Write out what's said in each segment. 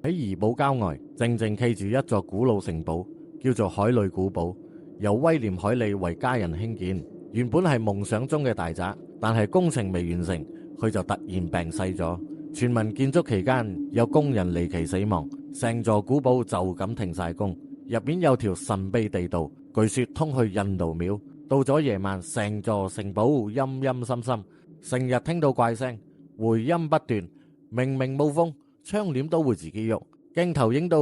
喺怡保郊外，靜靜企住一座古老城堡，叫做海里古堡，由威廉海利為家人興建。原本係夢想中嘅大宅，但係工程未完成，佢就突然病逝咗。傳聞建築期間有工人離奇死亡，成座古堡就咁停晒工。入面有條神秘地道，據說通去印度廟。到咗夜晚，成座城堡陰陰森森，成日聽到怪聲，回音不斷。明明冇風，窗簾都會自己喐。鏡頭影到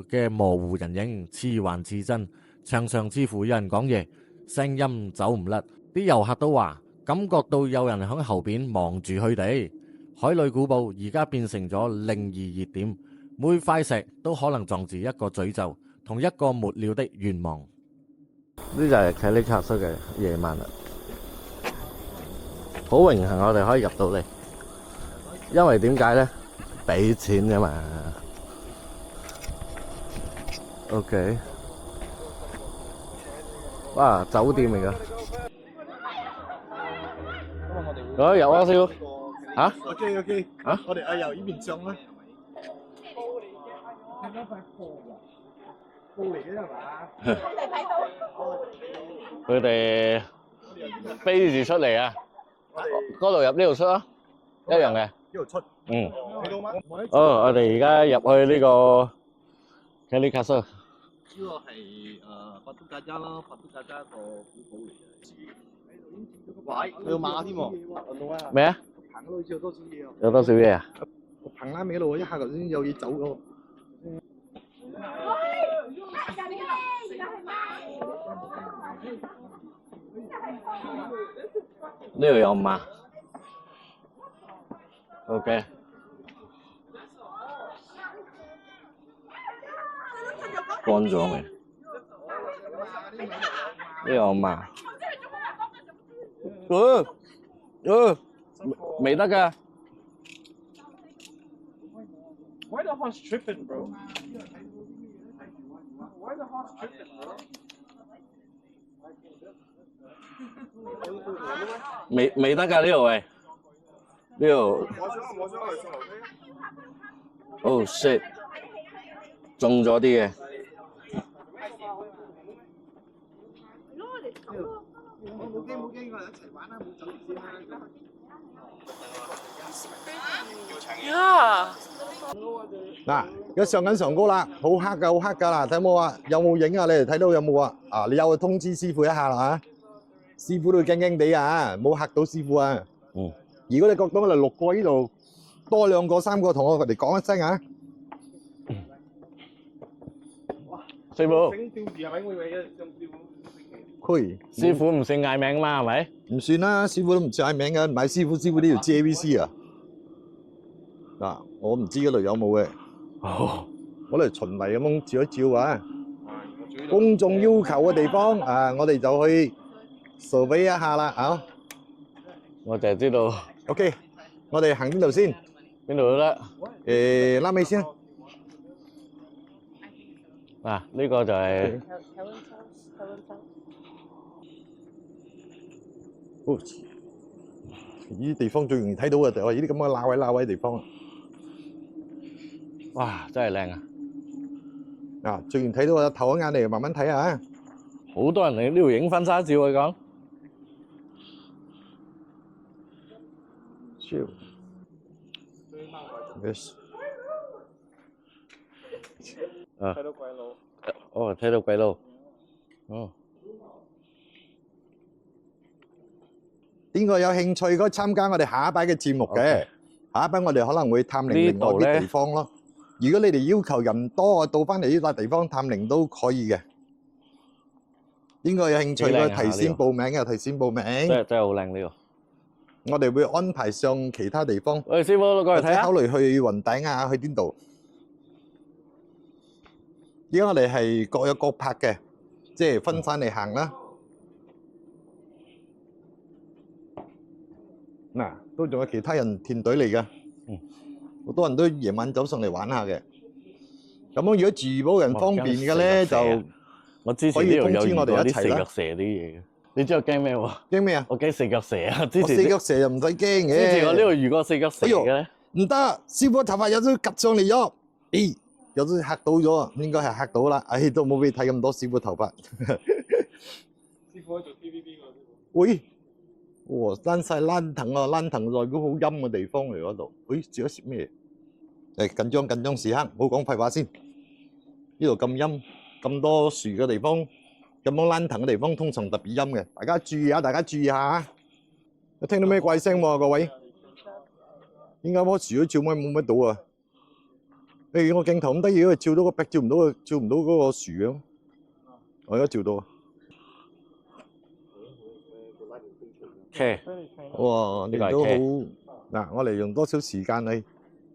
嘅模糊人影似幻似真，牆上似乎有人講嘢，聲音走唔甩。啲遊客都話感覺到有人喺後邊望住佢哋。海里古堡而家變成咗靈異熱點，每塊石都可能撞住一個詛咒，同一個沒了的願望。呢就係凱里卡斯嘅夜晚啦，好榮幸我哋可以入到嚟，因為點解咧？俾錢㗎嘛。OK， 哇，酒店嚟㗎。有啊，少嚇 OK 啊，我哋由呢邊上啦。布嚟嘅係嘛？佢哋飛住出嚟啊！嗰度入呢度出啊，一樣嘅。呢度出。嗯。睇到嗎？我哋而家入去呢個凱里卡斯。呢個係巴都加加啦，巴都加加個古堡嚟嘅。喂，佢有馬添喎。咩啊？棚嗰度好似有多少嘢啊？有多少嘢啊？個棚拉尾嗰度一下頭先有嘢走咗。呢度有馬。OK。乾咗未？呢度有馬。未得㗎。Why the horse tripping, bro? Why the horse tripping, bro? 未得㗎呢度喂，呢度。我想去上樓梯。Oh shit！ 中咗啲嘅。冇驚，我哋一齊玩啦，冇走先啦。嗱，而家上緊上高啦，好黑㗎，好黑㗎啦，睇冇啊？有冇影啊？你哋睇到有冇啊？啊，你有通知師傅一下啦嚇，師傅都驚驚地啊，冇嚇到師傅啊。嗯。如果你覺得我哋6個呢度多2個3個，同我哋講一聲啊。師傅。佢師傅唔算嗌名嘛，係咪？唔算啦，師傅都唔算嗌名嘅，唔係師傅呢條 JVC 啊。嗱，我唔知嗰度有冇嘅。哦。我哋循例咁樣照一照啊。公眾要求嘅地方啊，我哋就去 survey 一下啦，啊。我就係知道。OK， 我哋行邊度先？邊度都得。拉尾先。嗱，呢個就係。哦，呢啲地方最容易睇到嘅就係呢啲咁嘅罅位地方。哇，真係靚啊！啊，最容易睇到嘅，頭一眼嚟慢慢睇下。好多人嚟呢度影婚紗照啊講。超。Yes。啊。睇到鬼佬。哦，睇到鬼佬。哦。邊個有興趣嗰個參加我哋下一班嘅節目嘅？下一班我哋可能會探靈另外啲地方咯。如果你哋要求人多，我到翻嚟呢笪地方探靈都可以嘅。邊個有興趣嘅提先報名嘅？提先報名。真係好靚呢個。我哋會安排上其他地方。喂，師傅過嚟睇下。考慮去雲頂啊，去邊度？而家我哋係各有各拍嘅，即係分散嚟行啦。嗱，都仲有其他人團隊嚟㗎，好多人都夜晚走上嚟玩下嘅。咁樣如果住保人方便嘅咧，就我之前呢度有遇過啲四腳蛇啲嘢嘅。你知我驚咩喎？驚咩啊？我驚四腳蛇啊！我四腳蛇又唔使驚嘅。之前我呢度遇過四腳蛇嘅咧。唔得，師傅頭髮有都夾上嚟咗。咦，有啲嚇到咗，應該係嚇到啦。唉，都冇俾你睇咁多師傅頭髮。師傅喺做 TVB 㗎，師傅。喂，哇，躝晒躝藤啊！躝藤代表好陰嘅地方嚟嗰度。喂，食咗食咩？誒，緊張時刻，唔好講廢話先。呢度咁陰，咁多樹嘅地方，咁多躝藤嘅地方，通常特別陰嘅。大家注意下，大家注意下。有聽到咩怪聲喎？各位，點解棵樹都照冇乜到啊？誒，我鏡頭咁得意，照到個壁，照唔到嗰個樹嘅。我而家照到啊！車，哇！你都好嗱，我哋用多少時間去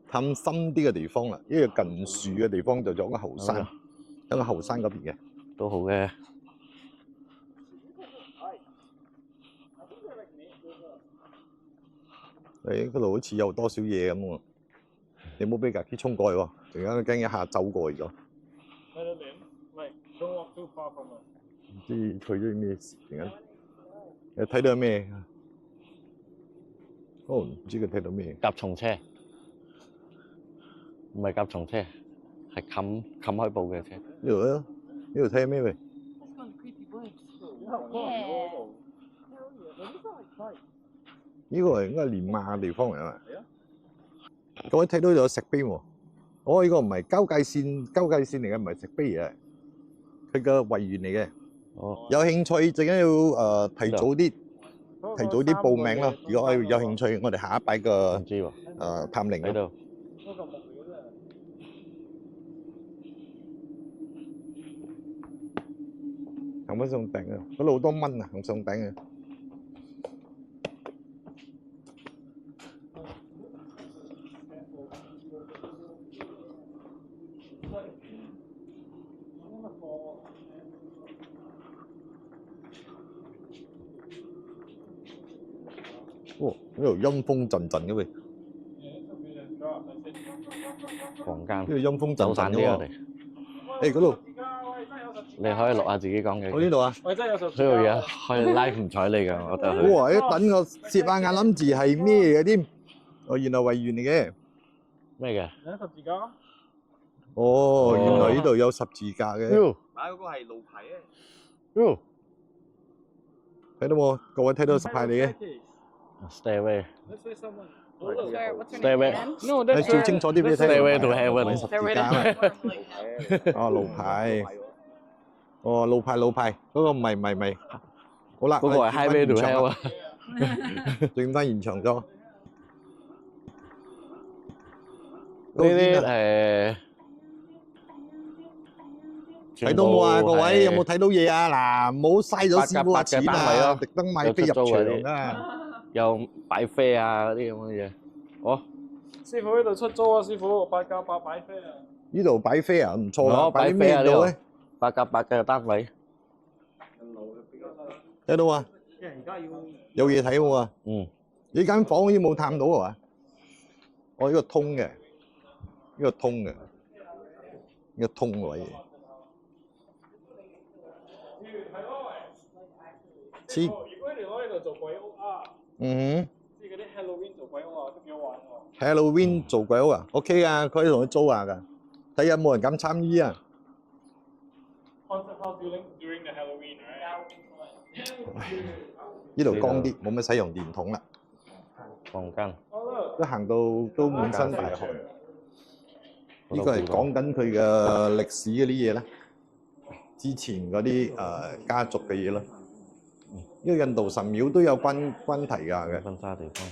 探深啲嘅地方啦？呢個近樹嘅地方就有個後山，有個後山嗰邊嘅都好嘅。誒，嗰度好似有多少嘢咁喎？你冇俾架機衝過去喎，陣間驚一下走過去咗。唔知佢啲咩事？陣間你睇到咩？哦，唔知佢睇到咩？甲蟲車，唔係甲蟲車，係冚開布嘅車。呢度咧，呢度睇咩喂？呢個係應該係練馬嘅地方嚟啊嘛。各位睇到有石碑喎。哦，呢個唔係交界線嚟嘅，唔係石碑嚟嘅，佢個遺源嚟嘅。哦，有興趣陣間要提早啲報名啦。如果有興趣，我哋下一擺個唔知喎，探靈喺度。行翻上頂啊！嗰度好多蚊啊，行上頂啊！哦，呢度陰風陣陣嘅喂，房間呢度陰風陣陣嘅走散啲我喎。哋，誒，嗰度，你可以錄下自己講嘅。我呢度啊！我真係有十。呢度嘢開 live 唔睬你㗎，我覺得佢。哇！一等我攝下眼諗住係咩嘅添？哦，原來遺源嚟嘅。咩嘅？有十字架。哦，原來呢度有十字架嘅。喲買嗰個係路牌啊。喲睇到冇？各位睇到十牌嚟嘅。 ，Stairway Sir, what's your Stairway name again? No, 你 that's 照清楚啲俾你睇。 Stairway to Heaven 十字架啊。哦，路牌。哦，路牌，嗰個唔係。好啦，嗰個係 Highway to Hell 啊！轉翻現場咗。呢啲睇到冇啊？各位有冇睇？睇到嘢啊？嗱，唔好嘥咗師傅嘅錢啊！八格八嘅單位咯特登買飛入場啊！有擺飛啊嗰啲咁嘅嘢。哦，師傅呢度出租啊，師傅8+8擺飛啊。呢度擺飛啊，唔錯啊！哦擺啲咩擺飛啊度咧？ 8+8嘅單位。睇到啊？因為而家要。有嘢睇喎啊！嗯，呢間房好似冇探到係嘛？哦，呢個通嘅，呢個通位。黐。如果你攞呢度做鬼屋啊，嗯即係嗰啲 Halloween 做鬼屋啊，都幾好玩喎。哼 ，Halloween 做鬼屋啊？OK 啊，可以同佢租下㗎。睇下有冇人敢參與啊？ Haunted house during the Halloween, right? 呢度光啲，冇乜使用電筒啦。房間。一行到都滿身大汗。呢個係講緊佢嘅歷史嗰啲嘢咧，之前嗰啲家族嘅嘢咯。呢個印度神廟都有關題㗎嘅。婚紗地方。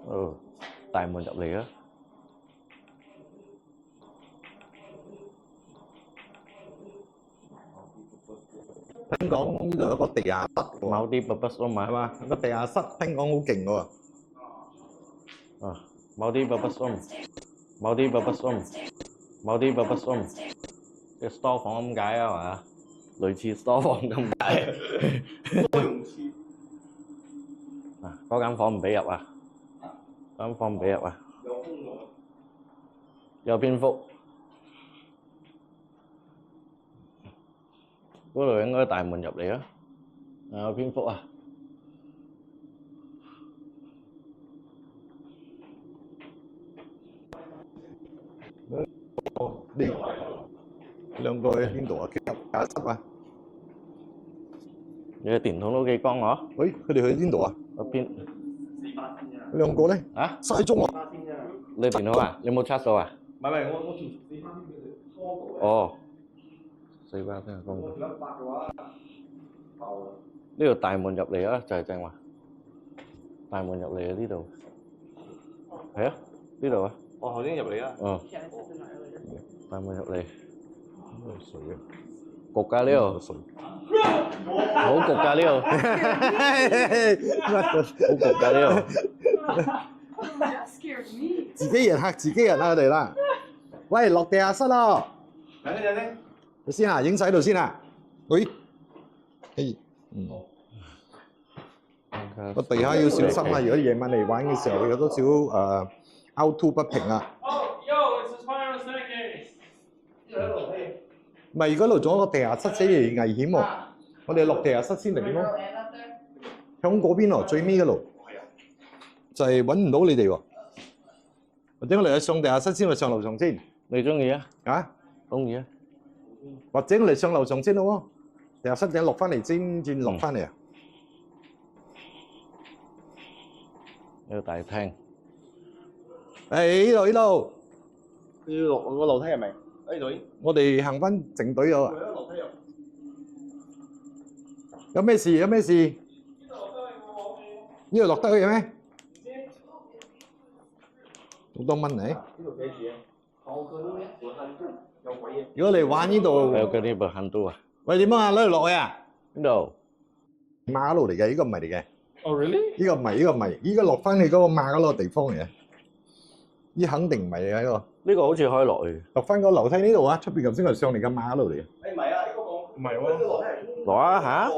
哦，大門入嚟啊！聽講呢度有個地下室喎，某啲 purpose 嘛係嘛？個地下室聽講好勁喎。啊，某啲 purpose room，即係 store 房咁解啊嘛，類似 store 房咁解。啊，嗰間房唔俾入啊！嗰間房唔俾入啊！有蝙蝠。嗰度應該大門入嚟啊！有蝙蝠啊！呢兩個喺邊度啊？地下室啊？你嘅電筒都幾光嗬？喂，佢哋去邊度啊？嗰邊兩個咧？啊？失蹤啊！你電筒啊？你冇測到啊？唔係，我仲4番添嘅多過。哦，4番先係光。我100嘅話爆啦。呢度大門入嚟啊，就係正話。大門入嚟啊，呢度。係啊，呢度啊。我頭先入嚟啊。嗯。大門入嚟。水啊！焗㗎呢度。水。好焗㗎呢度。好焗㗎呢度。That scared me. 自己人嚇自己人啊！我哋啦。喂，落地下室咯。等陣。你先啊，影晒喺度先啊。喂。嘿。個地下要小心啊！如果夜晚嚟玩嘅時候，會有多少凹凸不平啊？ Oh, yo, it's a fire on the staircase. 唔係，如果度仲有個地下室，死嚟危險喎！我哋落地下室先嚟咯，響嗰邊喎，最尾嗰度就係揾唔到你哋喎。或者我哋上地下室先，去上樓上先。你中意啊？啊？中意啊？或者我哋上樓上先咯喎，地下室等落翻嚟先，轉落翻嚟啊！呢個大廳。誒，呢度呢度，要落個樓梯係咪？呢度。我哋行翻正隊咗啊！樓梯入。有咩事？有咩事？呢度落得去嘅咩？好多蚊嚟。呢度幾時啊？我個呢個handle有鬼嘢。如果你玩呢度，有嗰啲部行到啊？喂，點啊？攞嚟落去啊？邊度？馬路嚟嘅，呢個唔係嚟嘅。Oh, really? 呢個唔係，呢個唔係，依家落翻去嗰個馬嗰個地方嚟嘅。呢肯定唔係嚟嘅呢個。呢個好似可以落去。落翻個樓梯呢度啊！出邊頭先係上嚟嘅馬嗰度嚟嘅。誒唔係啊，呢個唔係喎。落啊嚇！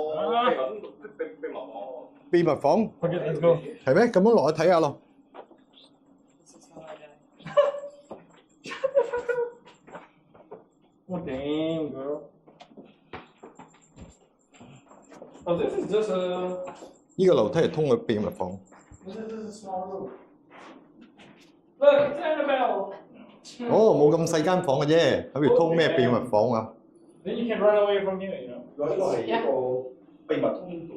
秘密房 Okay, let's go. 係咩？咁樣落去睇下咯。Oh, damn, girl. Oh, this is just a. 呢個樓梯係通去秘密房。This is just a small room. Look, it's Annabelle. 哦，冇咁細間房嘅啫，諗住通咩秘密房啊？ Then you can run away from here, you know. 呢個係一個秘密通道。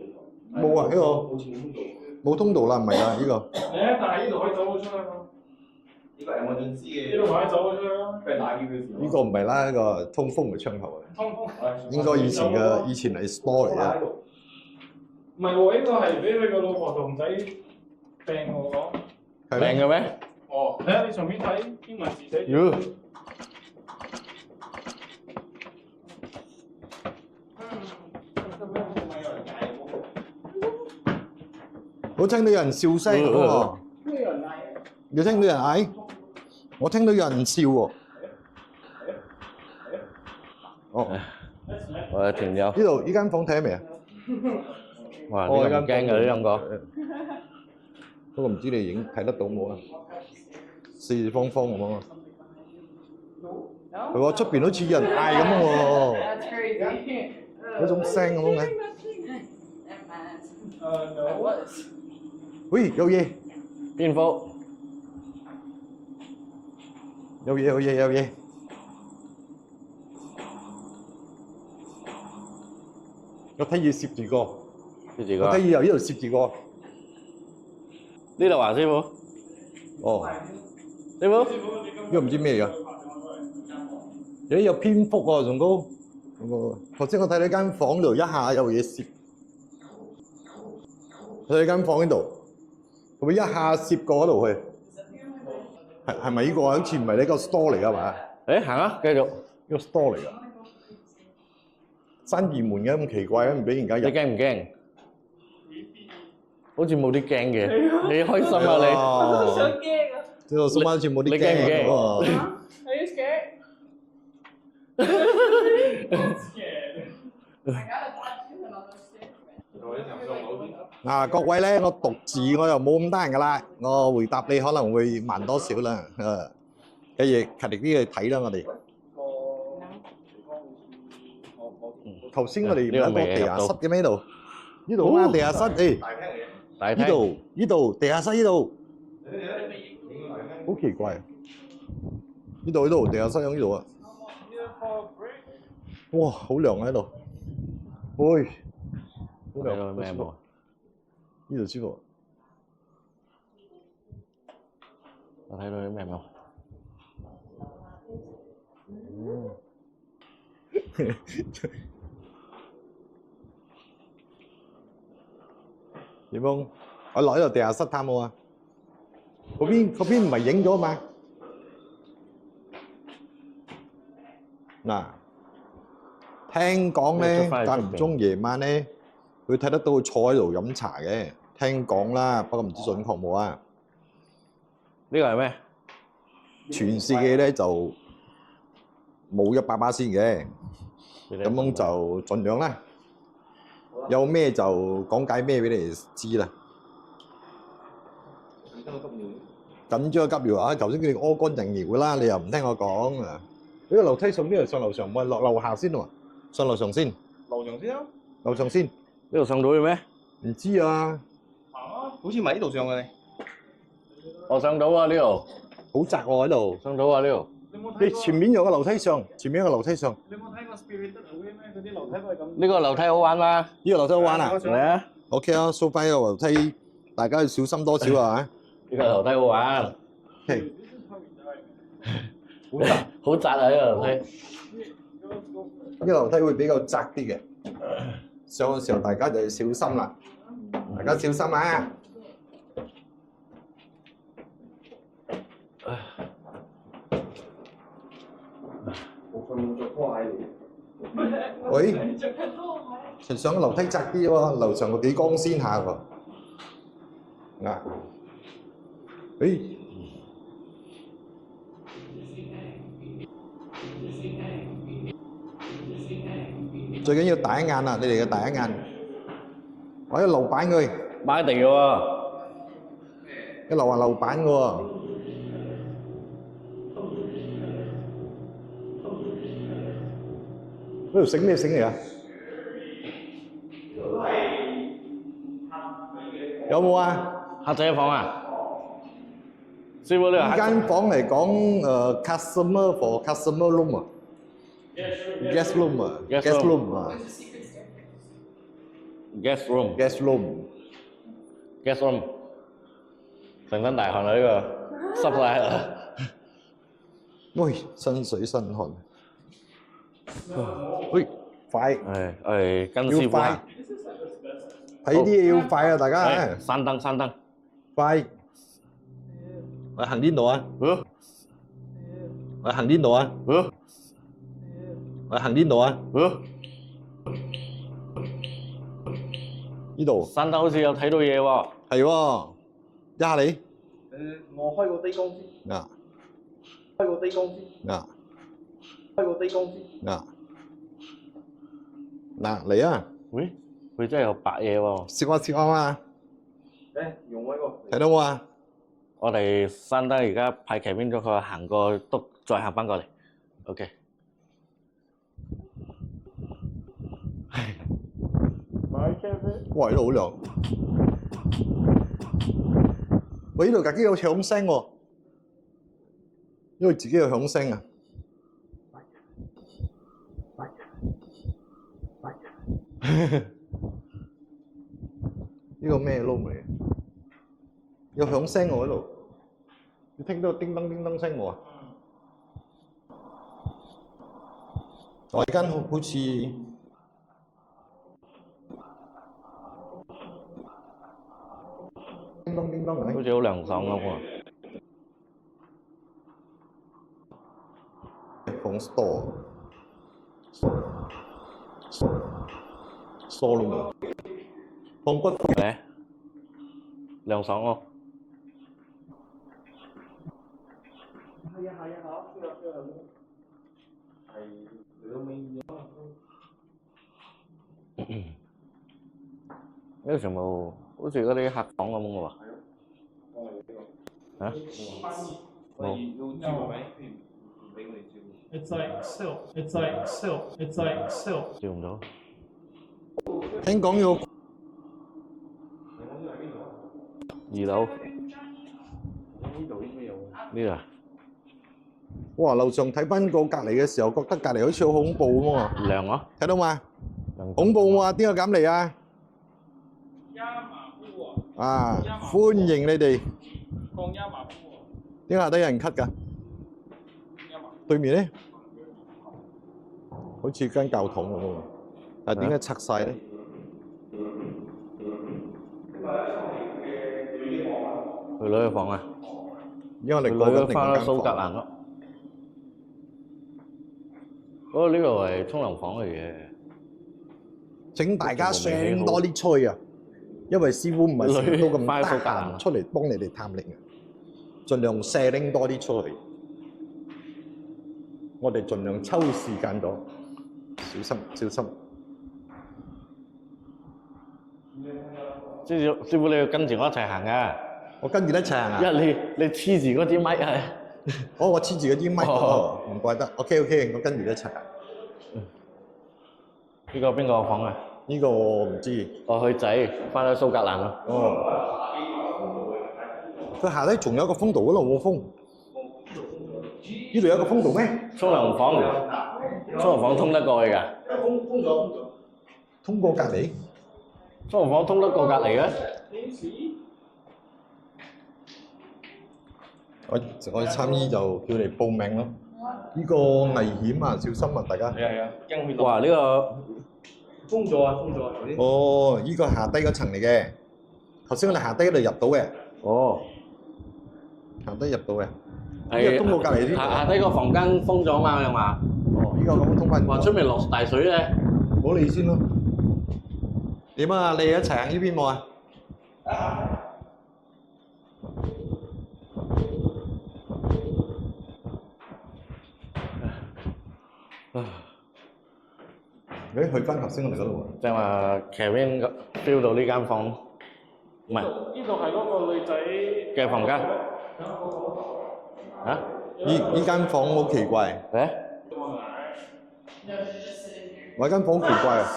冇啊，呢個好似冇通道。冇通道啦，唔係啊，呢個。誒，但係呢度可以走到出去嘛？呢個係我想知嘅。呢度可以走到出去咯。俾人打劫嘅時候。呢個唔係啦，呢個通風嘅窗口啊。通風。應該以前係 store 嚟嘅。唔係喎，呢個係俾佢個老婆同仔病我講。係靚嘅咩？哦，睇下你上面睇英文字寫住。妖！我聽到有人笑聲咁喎。你聽到有人嗌？我聽到有人笑喎。哦，我嘅團友。呢度呢間房睇咗未啊？哇！呢個唔驚嘅呢兩個。不過唔知你影睇得到冇啊？四方方咁啊！係喎，出邊好似有人嗌咁喎， That's crazy. 嗰種聲咁嘅。 It was. 喂，有嘢，蝙蝠。有嘢，有嘢，有嘢。我睇住攝住個，攝住個。我睇住由呢度攝住個。呢度啊，師傅。哦，師傅。呢個唔知咩㗎？咦，有蝙蝠喎，仲高。頭先我睇到間房度一下有嘢攝，睇間房呢度，會一下攝過嗰度去。係咪呢個啊？好似唔係呢個 store 嚟㗎嘛？誒，行啊，繼續。呢個 store 嚟㗎。閂二門嘅咁奇怪嘅，唔俾人家入。你驚唔驚？好似冇啲驚嘅，你開心啊你？想驚啊！呢個蘇媽好似冇啲你驚唔驚喎。 Are you scared? I got a tattoo and all those things. 嗱，各位咧，我讀字我又冇咁得閒㗎啦，我回答你可能會慢多少啦。跟住勤力啲去睇啦，我哋。頭先我哋有一個地下室嘅咩度？呢度啊，地下室，誒，大呢度廳。呢度地下室呢度，好奇怪啊！呢度地下室喺呢度啊，哇，好涼喺度。喂，好睇涼。到咩冇？呢度舒服。我睇到啲咩冇？點樣？我落喺度地下室探冇啊？嗰邊唔係影咗嘛？嗱，聽講咧間唔中夜晚咧，佢睇得到佢坐喺度飲茶嘅。聽講啦，不過唔知準確冇啊。呢個係咩？全世界咧就冇100%嘅，咁樣就盡量啦。有咩就講解咩俾你哋知啦。緊張急尿啊！頭先佢哋屙乾淨尿啦，你又唔聽我講啊！呢個樓梯上邊係上樓上，唔係落樓下先喎。上樓上先，樓上先啊，樓上先。呢度上到嘅咩？唔知啊，好似唔係呢度上嘅你。我上到啊呢度，好窄喎喺度。上到啊呢度。你前面有個樓梯上，前面有個樓梯上。你有冇睇過 Spirited Away 咩？嗰啲樓梯都係咁。呢個樓梯好玩嘛？呢個樓梯好玩啊嚟啊！ ？OK 啊，so far 呢個樓梯大家要小心多少啊？呢個樓梯好玩。係。好窄啊！呢個樓梯。呢個樓梯會比較窄啲嘅，上嘅時候大家就要小心啦。大家小心啊！喂，其實上個樓梯窄啲喎，樓上個幾光鮮下喎。嗱，誒，最緊要第一眼啊！你哋嘅第一眼，我一路板佢，買地嘅喎。一路話漏板嘅喎。呢條繩咩繩嚟啊？有冇啊？客仔房啊？師傅呢呢間房嚟講，customer for customer room 啊 ，guest room 啊 ，guest room 啊 guest room ，guest room。 guest room， 成身大汗啊！呢個濕晒啦。喂，身水身汗。喂，快！跟師傅啊！睇啲嘢要快啊，大家。閂燈，閂燈。快！我行邊度啊？我行邊度啊？我行邊度啊？呢度。閂燈好似有睇到嘢喎。係喎，一下你。我開個低光先。啊。開個低光先。啊。開個低光先。啊。嗱，嚟啊！喂，佢真係有白嘢喎。攝下嘛。用我呢個。睇到冇啊？我哋閂燈而家派騎邊咗佢行過都再行翻過嚟。OK。哇！呢度好涼。喂，呢度架機有響聲喎，因為自己有響聲啊。呢個咩窿嚟嘅？有響聲喎喺度，你聽到叮當叮當聲冇啊？我而家好似叮當叮當嘅，好似好涼爽咁喎。放 store。疏窿啊！放骨嚟，涼爽喎。係啊，係兩尾呢個全部好似嗰啲客房咁嘅喎。嚇？冇。It's like silk. It's like silk. It's like silk. 照唔到。聽講要2樓。呢度應該有。呢度啊？哇！樓上睇翻個隔離嘅時候，覺得隔離好似好恐怖咁喎。涼咯，睇到嘛？涼恐怖喎！邊個敢嚟啊？壓馬步啊，啊！歡迎你哋。講壓馬步啊，點解下低有人咳㗎？壓馬對面咧，好似間教堂咁喎。但係點解拆晒咧？佢女嘅房啊，因為我哋佢過緊另女翻咗一間房。蘇格蘭咯。哦，呢個係沖涼房嚟嘅。請大家上多啲吹啊！因為師傅唔係成日都咁得閒出嚟幫你哋探靈啊，盡量射拎多啲出去。我哋盡量抽時間咗，小心小心。師傅你要跟住我一齊行啊！我跟住一齊行啊！因為你黐住嗰支咪啊！哦，我黐住嗰支咪，哦唔怪得。OK，我跟住一齊行。呢個邊個房啊？呢個我唔知。我去仔翻咗蘇格蘭咯。哦。佢下低仲有一個風道嗰度冇風。呢度有一個風道咩？沖涼房通得過去㗎？通過隔離。沖涼房通得過隔離嘅？我參醫就叫你報名咯。呢個危險啊，小心啊，大家。係啊，驚血哇！呢個封咗啊，頭先。哦，呢個下低嗰層嚟嘅。頭先我哋下低嗰度入到嘅，哦，下低入到嘅。呢係個通過隔離呢下低個房間封咗嘛？係嘛？哦，呢個咁通翻。話出面落大水咧。冇理先咯。點啊？你一齊行呢邊冇啊？誒，去翻頭先我哋嗰度喎。即係話 Kevin feel 到呢間房，唔係呢度係嗰個女仔嘅房間。啊？呢間房好奇怪，誒？我間房好奇怪啊！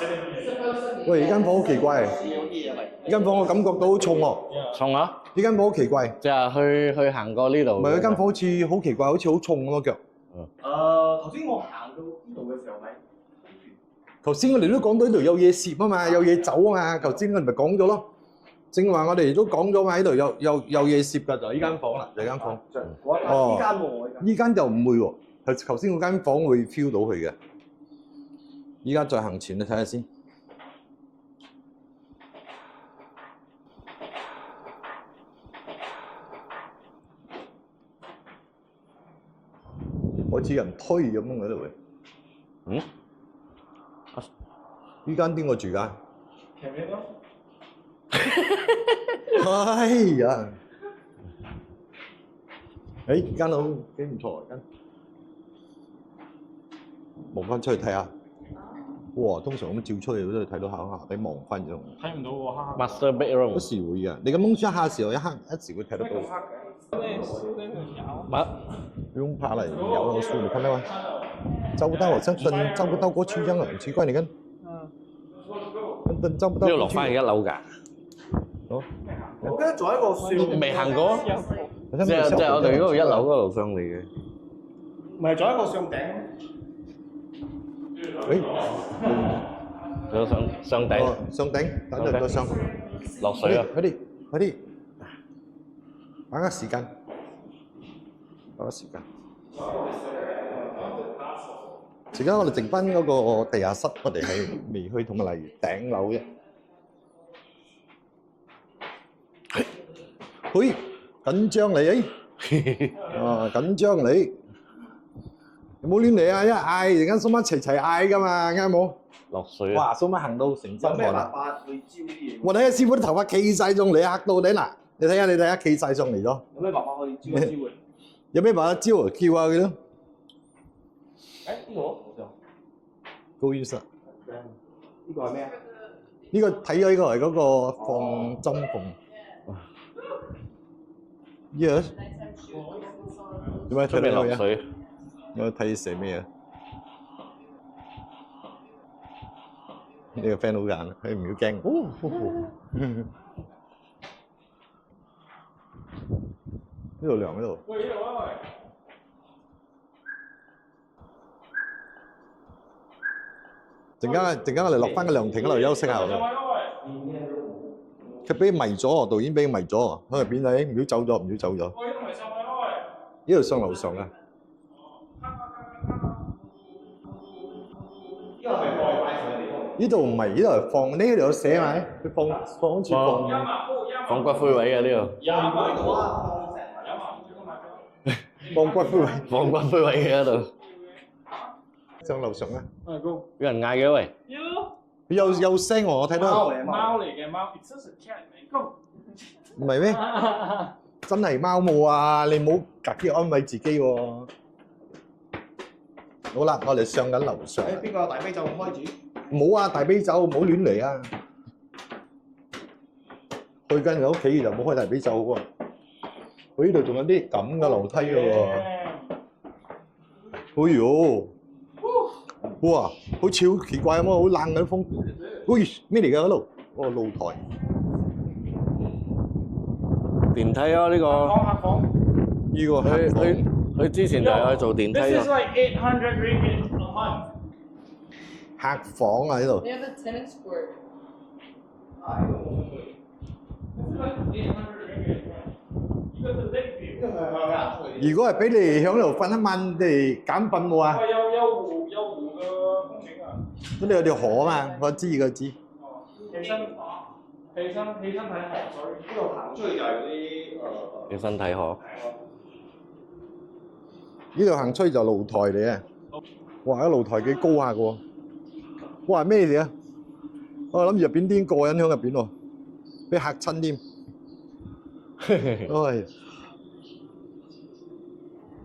喂，呢間房好奇怪，呢間房我感覺到好重喎。重啊！呢間房好奇怪，即係去行過呢度。唔係，嗰間房好似好奇怪，好似好重咯腳。頭先我行到呢度嘅時候咪，頭先我哋都講到呢度有嘢攝啊嘛，有嘢走啊嘛。頭先我哋咪講咗咯，正話我哋都講咗嘛，喺度有嘢攝㗎，就係呢間房啦，就係間房。呢間喎，呢間就唔會喎，頭先嗰間房會 feel 到佢嘅。依家再行前，你睇下先。好似人推咁樣喺度嘅。嗯？呢間邊個住㗎？前面咯。哎呀！誒，呢間樓幾唔錯，間。望翻出去睇下。哇！通常咁照出嚟都係睇到下底望翻咗。睇唔到喎，黑黑。 Master bedroom。有時會嘅，你咁蒙住一下時候，一時會睇得到。乜？不用怕了，有老鼠，你看到嗎？找不到，好像燈照不到過去一樣啊，很奇怪，你看。燈照不到。呢度落翻去一樓㗎。哦。我記得仲有一個笑，未行過。好像即係我哋嗰度一樓嗰度上嚟嘅。唔係仲有一個上頂。誒，仲有上頂。哦，上頂，等陣再上。落水啊！快啲，把握時間，把握時間。而家我哋剩翻嗰個地下室，我哋係未去，同埋例如頂樓啫。嘿，緊張你啊！緊張你，有冇亂嚟啊？一嗌，而家蘇媽齊齊嗌噶嘛，啱冇？落水啊！哇！蘇媽行到成身有咩汗啦！辦法去招啲嘢？我睇下師傅啲頭髮企晒上嚟，嚇到你嗱！你睇下，企晒上嚟咗。有咩辦法可以招一招嘅？有咩辦法招啊？叫下佢咯。誒呢個高醫生，呢個係咩啊？呢個睇咗呢個係嗰個放針縫。Yes。點解睇出面到嘅？落水。我睇寫咩啊？呢個 friend 好硬，佢唔要驚。呢度涼呢度。喂，呢度啊，陣間我哋落翻個涼亭嗰度休息下喎。佢俾迷咗，導演俾迷咗，喺入邊睇，唔要走咗，唔要走咗。呢度上樓上啊！呢度唔係，呢度係放，呢度有寫埋，佢放好似放骨灰位嘅呢度，放骨灰位，放骨灰位嘅喺度。上樓上啊！有人嗌嘅喂，佢有聲喎，我睇到。貓嚟嘅貓，it's just a cat，你 go。唔係咩？真係貓冇啊！你唔好隔啲安慰自己喎。好啦，我哋上緊樓上。誒，邊個大飛就開住？唔好啊！大啤酒唔好亂嚟啊！去緊人屋企就唔好開大啤酒喎。佢呢度仲有啲咁嘅樓梯嘅喎。哎呦！哇！好似好奇怪咁啊，好冷嘅啲風。喂，咩嚟㗎嗰度？哦，露台。電梯啊呢個，呢個客房。佢之前就係去做電梯 This is 咯。 like 800 ringgit a month。客房啊喺度。 They have a tennis court. This is like 800 ringgit. You got the lake view。如果係俾你喺度瞓一晚，你減瞓冇啊？有湖嘅風景啊！嗰度有條河啊嘛，我知。起身睇河水，呢度行出去就係嗰啲嘅身體河，呢度行出去就露台嚟啊！哇！啲露台幾高下嘅喎。哇！咩嚟啊？我諗住入邊啲個人喺入邊喎，俾嚇親添。唉！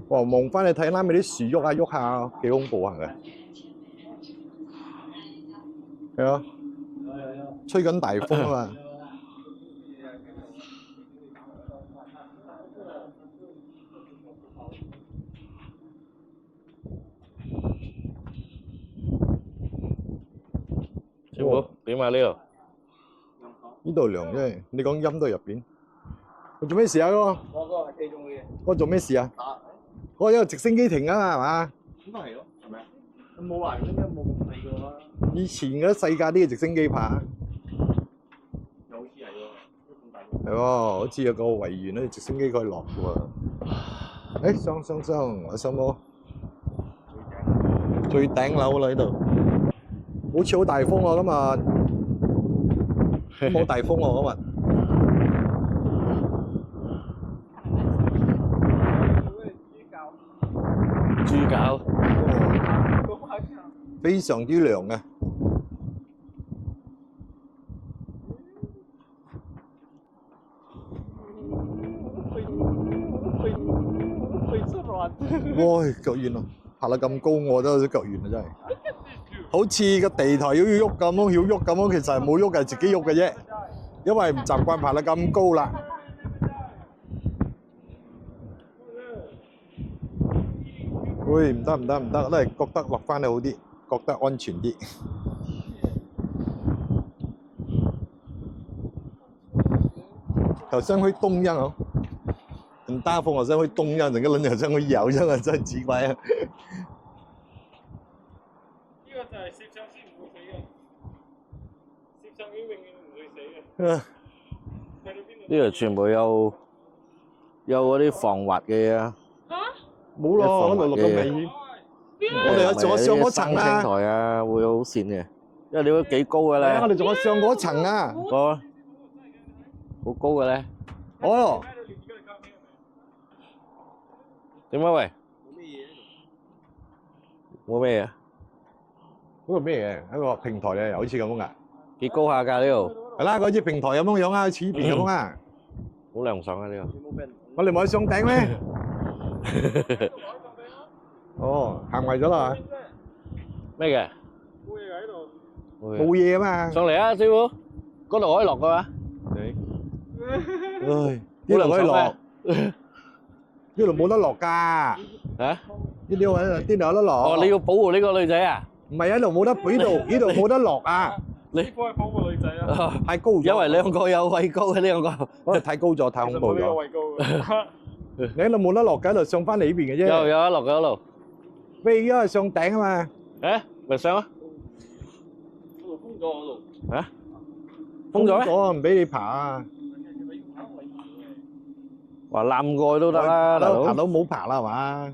哇！望翻你睇啱咪啲樹喐下喐下，幾恐怖係咪？係啊！吹緊大風啊嘛！師傅點啊呢度？呢度涼啫，你講陰都入邊。我做咩事啊？嗰個？我嗰個係機中嘅。嗰個做咩事啊？嗰個有個直升機停啊嘛，係嘛？應該係咯，係咪啊？冇話應該冇咁細個啦。以前嗰啲細架啲嘅直升機拍。又好似係喎，咁大個。係喎，好似有個維園咧，直升機可以落嘅喎。誒，上，我上冇？最頂樓啦呢度，好似好大風喎今日，冇大風喎今日。豬餃，非常之涼嘅。哇！腳軟啊，爬得咁高我都有啲腳軟啊，真係。好似個地台要喐咁咯，要喐咁咯，其實係冇喐嘅，自己喐嘅啫。因為唔習慣爬得咁高啦。喂，唔得，都係覺得落翻去好啲，覺得安全啲。頭先去東央哦，很大風，好像會東央，整個人好像會搖一樣啊，真係奇怪啊！呢個就係攝像師唔會死嘅，攝像機永遠唔會死嘅。呢度全部有嗰啲防滑嘅嘢啊！冇咯，嗰度落咁危險。我哋有仲上嗰層啊！台啊，會好跣嘅，因為你都幾高嘅咧。我哋仲有上嗰層啊！好高嘅咧。哦。點啊喂？冇咩嘢。嗰個咩嘢？一個平台咧，又好似咁樣噶。幾高下㗎呢度？係啦，嗰隻平台咁樣樣啊，似呢邊咁啊。好涼爽啊呢個。我哋唔可以上頂咩？哦，行埋咗啦。咩嘅？冇嘢喺度。冇嘢啊嘛。上嚟啊，師傅，嗰度可以落㗎嘛？唉，呢度可以落，呢度冇得落㗎。啊？呢度有得落。哦，你要保護呢個女仔啊？唔係啊，呢度冇得，呢度冇得落啊。你幫佢保護女仔啊？太高咗。因為兩個有畏高嘅呢兩個。太高咗，太恐怖咗。畏高嘅。你喺度冇得落㗎，喺度上翻嚟呢邊嘅啫。有得落嘅嗰度。飛而家係上頂啊嘛。誒，咪上啊！咗嗰度。啊？封咗咩？咗唔俾你爬啊！話攬過去都得啦，大佬。爬到冇爬啦係嘛？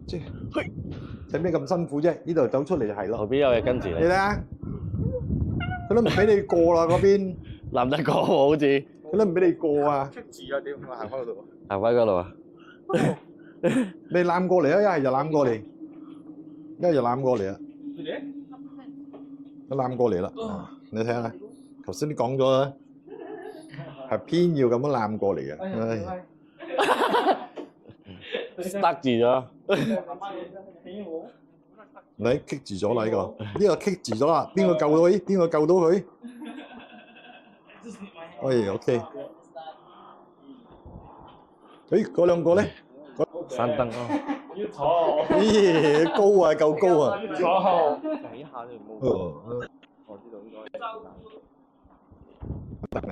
即係使咩咁辛苦啫？呢度走出嚟就係咯。後邊有嘢跟住你，你睇下，佢都唔俾你過啦嗰邊，攬得過喎好似。佢都唔俾你過啊！棘住啊！點我行翻嗰度？行翻嗰度啊？你攬過嚟啊！一係就攬過嚟，一係就攬過嚟啊！一攬過嚟啦，你睇下，頭先你講咗啦，係偏要咁樣攬過嚟嘅，唉，塞住咗。你棘住咗啦呢個，呢個棘住咗啦，邊個救到佢？邊個救到佢？喂，OK，誒嗰兩個咧，山燈咯。要坐，咦高啊，夠高啊！坐。睇下你冇。我知道應該。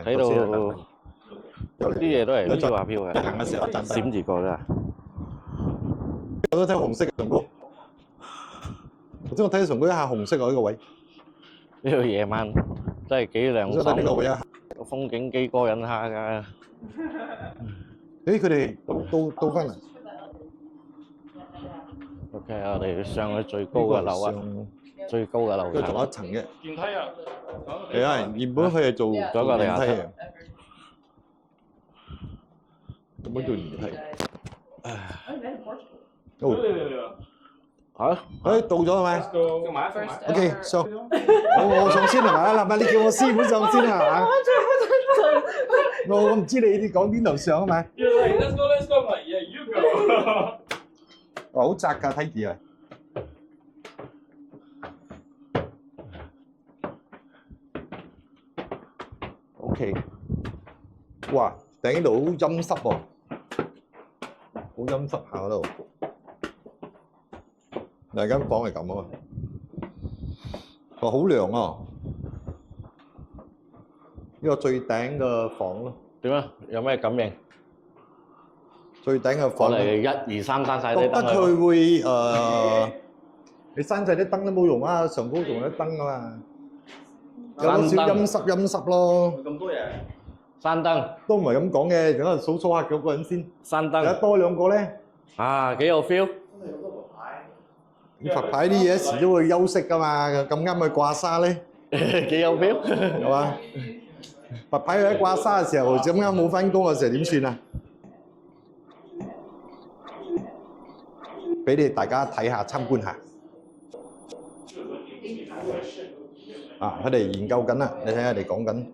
睇到啲嘢都係飄下飄嘅，行嘅時候陣閃住過啦。我都睇紅色嘅唇膏，頭先我睇到唇膏一下紅色啊呢個位，呢個夜晚真係幾涼我想睇呢個位爽，啊！風景幾過癮下㗎。誒佢哋到翻嚟， OK，我哋上去最高嘅樓啊，最高嘅樓佢仲有一層。層嘅。電梯啊！係啊，原本佢係做咗個地下室電梯嘅，原本做電梯。哦，嚇？誒到咗係咪 Let's go。買一份。 ？OK，上，我上先係咪？嗱，咪你叫我師傅上先係嘛？我唔知你講邊度上啊嘛？ You're like, let's go, let's go. I'm like, yeah, you go. 哇，好窄㗎，睇住啊！ OK，哇，頂呢度好陰濕喎，好陰濕下嗰度。嗱，間房係咁啊嘛，哇，好涼啊！呢個最頂嘅房咯，點啊？有咩感應？最頂嘅我房。哋1、2、3閂晒覺得啲燈啊！佢會你閂晒啲燈都冇用啊，上高仲有啲燈啊嘛，有少少陰濕咯。咁多嘢。閂燈，都唔係咁講嘅，等我數數下幾個人先。有閂燈。多兩個咧，啊，幾有 feel！佛牌啲嘢有時都會休息噶嘛，咁啱去掛沙咧，幾有 feel！係嘛？佛牌喺掛沙嘅時候，咁啱冇翻工嘅時候點算啊？俾你大家睇下參觀下。啊，佢哋研究緊啦，你睇下佢哋講緊。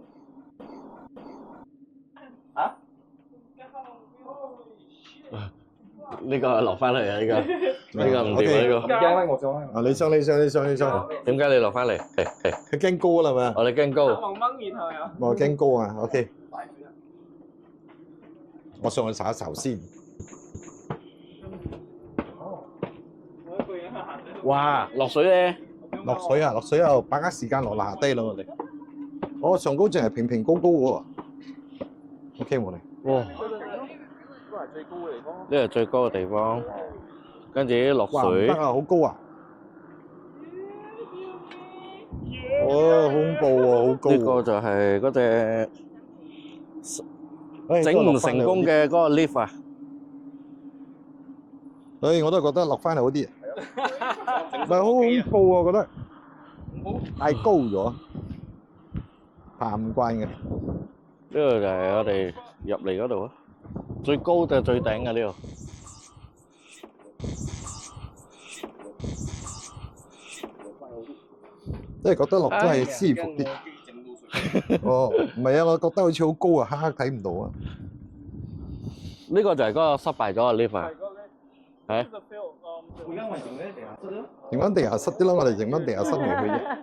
呢個落翻嚟啊！呢個唔掂啊！呢個驚啦，我上啦。啊，你上。點解你落翻嚟？佢驚高啦嘛，我哋驚高。掹然後又我驚高啊。OK，我上去查一查先。哇！落水咧，落水啊！把握時間落下低咯，我哋。我上高淨係平平高高喎。OK，我哋。哇！呢個係最高嘅地方，跟住落哇！唔水得。啊，好高啊！哦，好恐怖喎，好高喎。呢個就係嗰隻唉整唔成功。嘅嗰個 lift 啊！唉，我都係覺得落翻嚟好啲。唔係好恐怖啊，我覺得太高咗，爬唔慣嘅。呢個就係我哋入嚟嗰度啊，最高就係最頂嘅呢度。即係覺得落真係舒服啲。哦，唔係啊，我覺得好似好高啊，黑黑睇唔到啊。呢個就係嗰個失敗咗嘅 lift 啊，係會因為剩咧地下室咯。剩翻地下室啲啦，我哋剩翻地下室嚟去啫。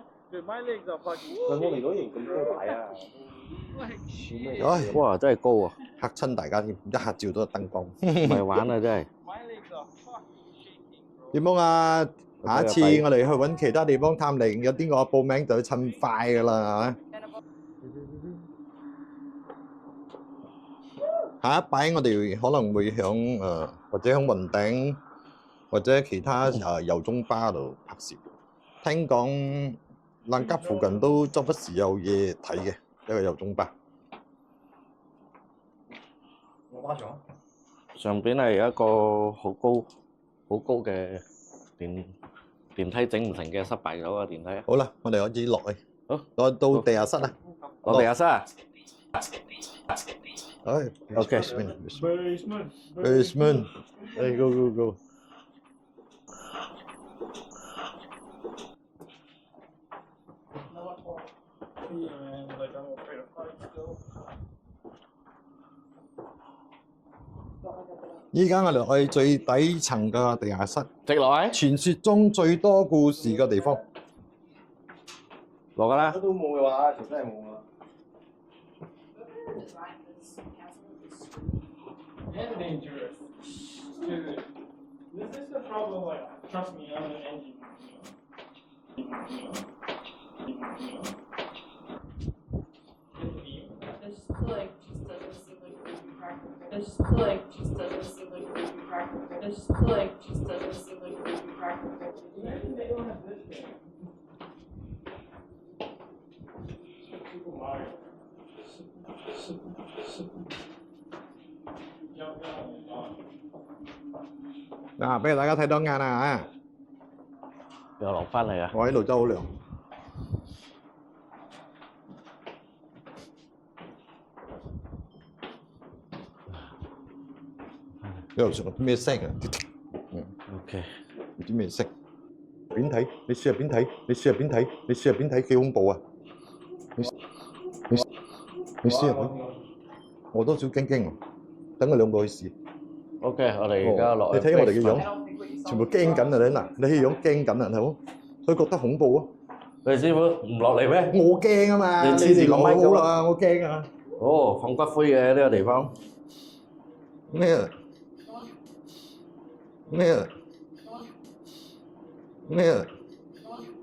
我嚟到型咁高大啊！唉，哇，真係高啊！嚇親大家添，一下照到個燈光。唔係玩啊，真係。點樣啊？下一次我哋去揾其他地方探靈，有邊個報名就要趁快噶啦，係咪？下一擺我哋可能會響或者響雲頂或者其他油中巴度拍攝。聽講冷吉附近都周不時有嘢睇嘅一個油中巴。上邊係一個好高嘅電梯整唔成嘅失敗咗嘅電梯。好啦，我哋可以落去。好，落到地下室啦。落地下室啊唉 OK basement，誒 go go go。依家我哋去最底層嘅地下室，直落嚟，傳說中最多故事嘅地方。落㗎啦。都冇嘅話，全真係冇啊。 And dangerous. Dude, this is the problem. Like, trust me, I'm an engineer. This like just doesn't seem like it would be practical. This like just doesn't seem like it would be practical. This like just doesn't seem like it would be practical. Imagine they don't have this thing. Super Mario. Jump down and on. 嗱，俾大家睇到眼啊！又落翻嚟啊！我喺度真係好涼。呢度上咩聲啊？ OK，唔知咩色。邊睇？你試下邊睇？你試下邊睇？你試下邊睇？幾恐怖啊！你試下邊？我多少驚驚喎。等佢兩個去試。 OK，我哋而家落去。你睇我哋嘅 I 樣， don't think what you saw. 全部驚緊啊！你嗱，你嘅樣驚緊啊，係冇？所以覺得恐怖啊！喂，師傅唔落嚟咩？我驚啊嘛！你你黐住個咪好啦，我驚啊！哦，放骨灰嘅呢個地方。咩？咩？咩？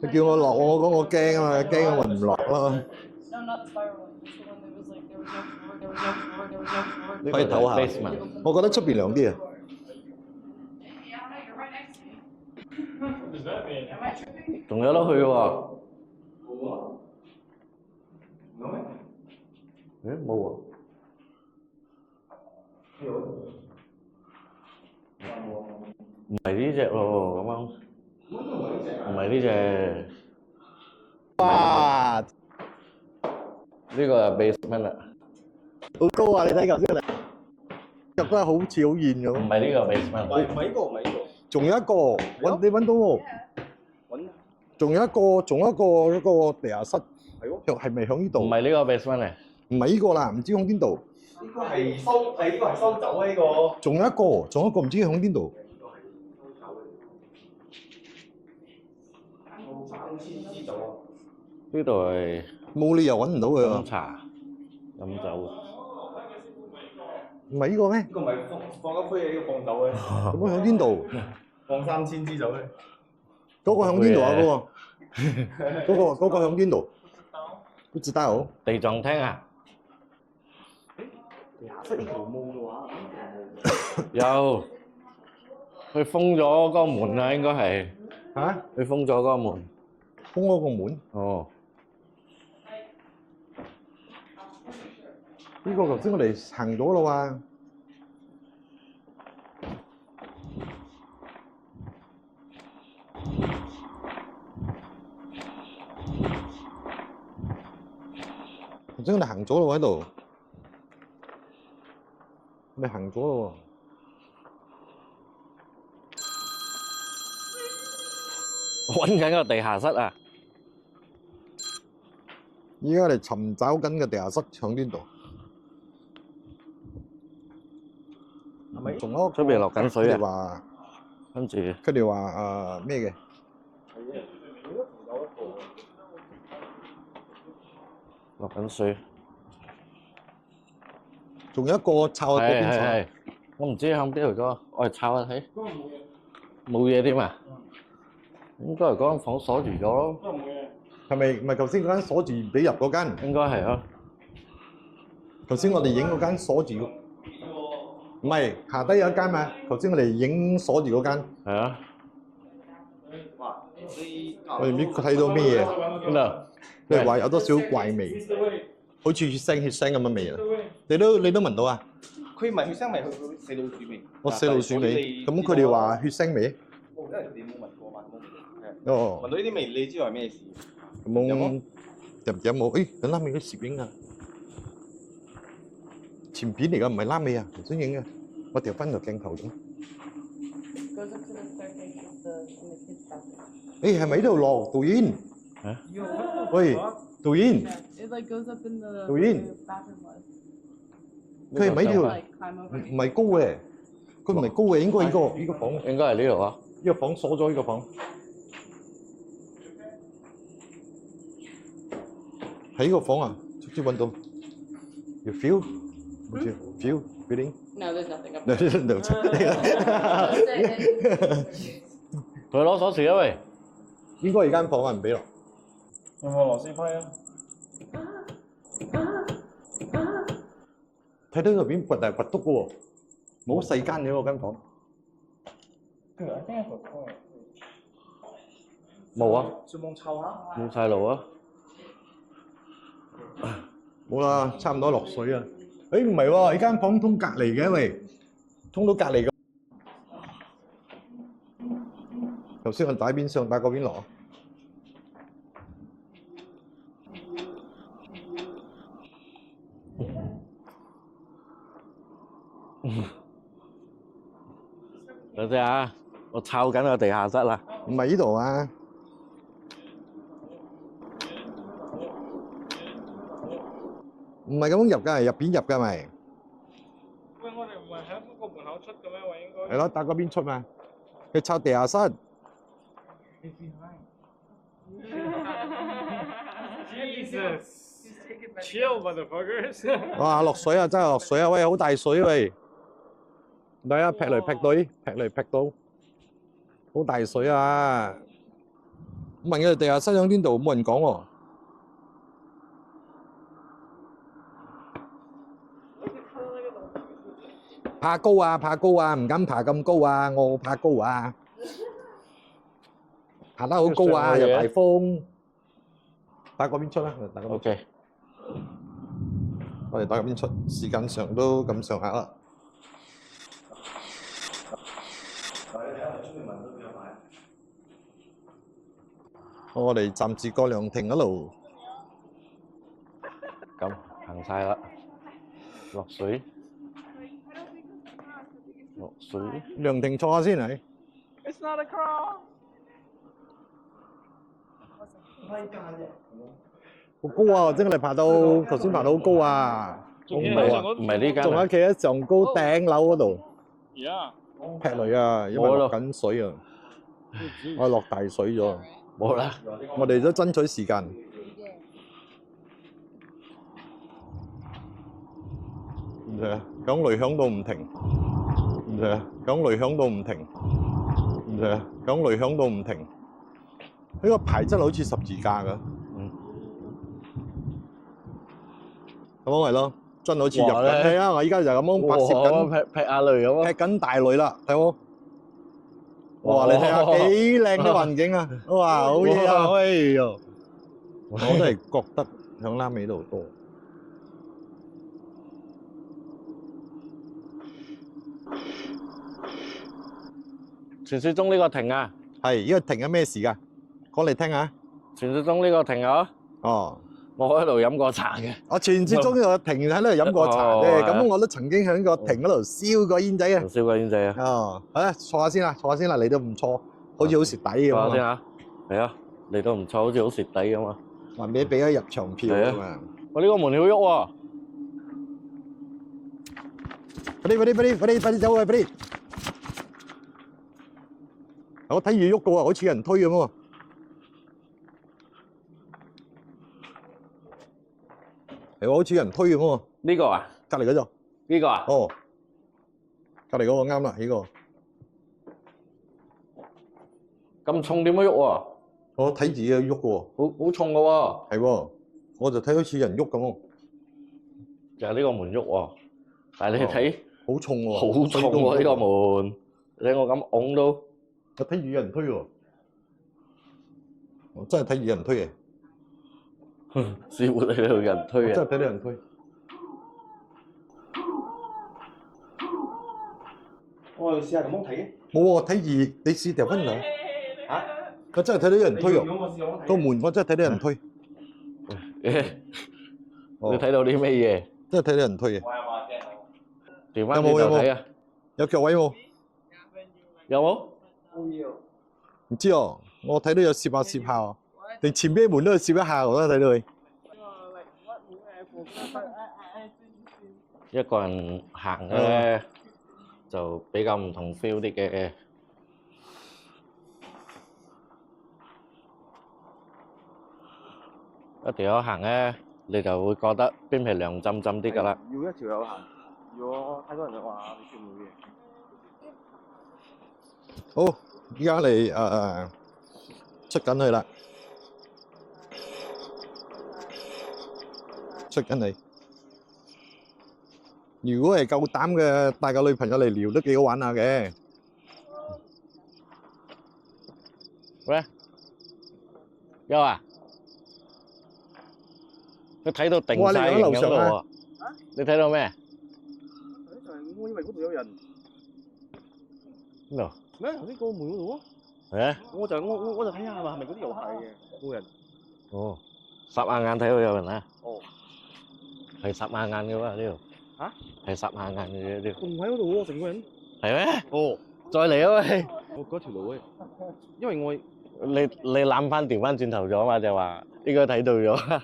佢叫我落，我講我驚啊嘛，驚我咪唔落咯。 No, not spiraling. It's the one that was like there was no floor, there was no floor, there was no floor. 呢可以唞下 basement。我覺得出邊涼啲啊！ Yeah, I know, you're right next to me. What does that mean? Am I tripping? 仲有得去喎。誒冇喎。唔係呢只喎，咁樣。唔係呢只。哇！呢個係 basement 啦。好高啊！你睇頭先，入得好似好遠咁。唔係呢個 basement。唔係呢個，唔係呢個。仲有一個，你揾到喎？揾仲有一個，仲有一個地下室，係喎。係咪響呢度？唔係呢個 basement 嚟。唔係呢個啦，唔知響邊度。呢個係收，係呢個係收走啊！呢個。仲有一個，唔知響邊度。3,000支走啊！呢度係冇理由揾唔到佢啊！飲茶、飲酒。唔係呢個咩？呢個唔係放緊灰嘅，呢個放走嘅。咁樣響邊度？放3,000支走嘅。嗰個響邊度啊？嗰個響邊度？不知道。地藏廳啊？地下室呢條冇嘅話，有。佢封咗嗰個門啊，應該係。嚇？佢封咗嗰個門。封嗰個門？哦。呢個頭先我哋行咗啦喎。頭先我哋行咗咯喎喺度，我哋行咗咯喎。揾緊個地下室啊！依家我哋尋找緊嘅地下室響邊度？係咪？仲有出邊落緊水啊！話跟住佢哋話咩嘅？落緊水。仲有一個抄喺嗰邊係，我唔知響邊度咗，我嚟抄下睇。冇嘢添啊！應該係嗰間房鎖住咗咯。係咪唔係頭先嗰間鎖住唔俾入嗰間？應該係咯。頭先我哋影嗰間鎖住，唔係下低有一間嘛？頭先我哋影鎖住嗰間，係啊，我哋唔知佢睇到咩嘢。邊度？佢哋話有多少怪味，好似血腥咁嘅味啊！你都聞到啊？佢唔係血腥味，佢死老鼠味。我死老鼠味，咁佢哋話血腥味。因為你冇聞過嘛，冇聞哦，到呢啲味，你知道係咩事？冇有冇？誒，佢拉尾嘅攝影啊！前片嚟㗎，唔係拉尾啊，頭先影嘅。我掉翻個鏡頭咁。 Goes up to the staircase in the kids' bathroom. 誒，係咪呢度落導演？嚇？喂，導演， Yeah, it like goes up in the導演。 where the bathroom was. 佢係咪呢度？ Like climb 唔 over. 唔係高嘅，佢唔係高嘅，應該呢個房，應該係呢度啊。呢個房鎖咗呢個房。喺呢個房啊，直接揾到。You feel？唔知 feel feeling？ No, there's nothing up 兩 there. 七。 佢攞鎖匙啊喂！應該係間房啊，唔俾落。有冇螺絲批啊？睇到入邊掘大掘篤嘅喎，冇細間嘅嗰間房。對啊，應該好高嘅。冇啊，上網抄下。冇晒路啊！冇啦，差唔多落水啊！誒唔係喎，呢間房通隔離嘅喂，通到隔離嘅。頭先我打邊上打嗰邊落。等陣啊，我抄緊個地下室啦。唔係呢度啊！唔係咁樣入㗎，係入邊入㗎咪？喂，我哋唔係喺嗰個門口出嘅咩？喂，應該。係咯，打嗰邊出嘛。佢抄地下室。 Jesus, chill, motherfuckers. 哇！落水啊，真係落水啊！喂，好大水喂！睇下劈嚟劈到，劈嚟劈到，好大水啊！問佢哋地下室喺邊度，冇人講喎。怕高啊！怕高啊！唔敢爬咁高啊！我怕高啊！爬得好高啊！又大風。打嗰邊出啦，打嗰邊。OK。我哋打嗰邊出，時間上都咁上下啦。我哋暫時過涼亭嗰度。咁行晒啦，落水，落水。涼亭坐下先係。 It's not a cross. 好高啊！真係爬到頭先爬到好高啊！唔係唔係呢間啊，仲有企喺上高頂樓嗰度 Yeah. 劈雷啊！因為落緊水啊，我落大水咗。冇啦。我哋都爭取時間。唔係啊，響雷響到唔停。唔係啊，響雷響到唔停。唔係啊，響雷響到唔停。呢個牌真係好似十字架㗎。咁樣係咯，真係好似入緊睇啊！我依家就咁樣拍攝緊，劈下雷咁啊！劈緊大雷啦，睇冇？哇！你睇下幾靚啲環境啊！哇，好嘢啊！哎呦，我都係覺得響拉尾度多。傳説中呢個亭啊，係呢個停緊咩事㗎？講嚟聽下。傳説中呢個亭啊，哦，我喺度飲過茶嘅。我傳説中呢個停喺度飲過茶哦啫，係咁我都曾經喺個亭嗰度燒過煙仔啊。燒過煙仔啊！哦，好啦，坐下先啦，坐下先啦，嚟到唔錯，好似好蝕底咁啊！坐下先嚇，係啊，嚟到唔錯，好似好蝕底咁啊！話俾咗入場票啊嘛！我呢個門要喐喎，快啲走啊！快啲！我睇住喐嘅喎，好似有人推咁喎。係喎，好似有人推咁喎。呢個啊，隔離嗰度。呢個啊，哦，隔離嗰個啱啦，呢個。咁重點樣喐喎？我睇自己喐嘅喎。好重嘅喎，係喎，我就睇好似有人喐咁喎。就係呢個門喐喎。但係你睇好重喎，好重喎呢個門，你我咁拱都，我睇住有人推喎，我真係睇住有人推嘅，師傅你有人推啊我真係！睇到有人推。我哋試下咁樣睇嘅。冇喎，睇住你試掉翻嚟。嚇？我真係睇到有人推喎，如果我試咁樣睇個門我真係睇到有人推。你睇到啲咩嘢？真係睇到有人推嘅。我有話啫。調翻轉頭睇啊！有腳位冇？有冇？冇要。唔知哦，我睇到有攝下攝下喎，連前邊門都有攝一下，我都睇到佢。一個人行嘅咧，就比較唔同 feel 啲嘅。一條友行咧，你就會覺得邊皮涼浸浸啲㗎啦。要一條友行，如果太多人嘅話，你做唔到嘢。好，依家嚟出緊去啦，出緊嚟。如果係夠膽嘅，帶個女朋友嚟撩都幾好玩下嘅。喂，有啊？佢睇到定哇你喺樓晒形咁上啊咯喎！你睇到咩？我以為嗰度有人。邊度？咩？頭先個門嗰度啊？係啊？我就睇下係咪嗰啲遊客嘅冇人。哦，霎下眼睇到有人啊！哦。係霎下眼嘅喎呢度。嚇？係霎下眼嘅呢度。唔喺嗰度喎，成個人。係咩？哦。再嚟啊喂！我嗰條路咧，因為我你攬翻調翻轉頭咗嘛？就話應該睇到咗。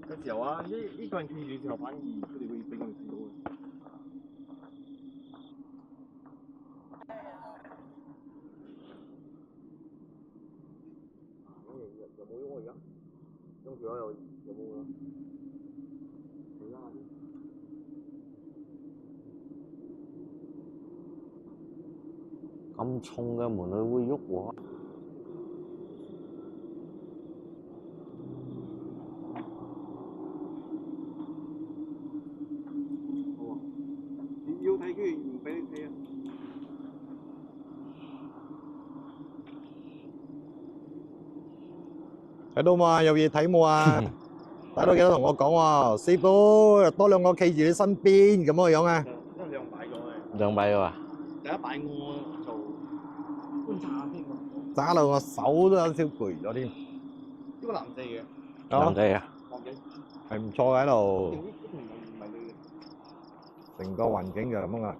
有時候啊，呢個人企住嘅時候，反而佢哋會俾我哋睇到嘅。有冇喐而家？喐咗有冇啦？睇啦。咁重嘅門佢會喐喎？要睇佢唔俾你睇啊！睇到嘛？有嘢睇冇啊？睇到記得同我講喎，師傅多兩個企住你身邊咁嘅樣啊！因為兩擺咗嘅，兩擺啊！第一擺我就觀察下先喎。揸到我手都有少攰咗添。呢個男仔嘅，男仔啊！男仔，係唔錯嘅喺度，唔係女嘅。成個環境就咁樣啊！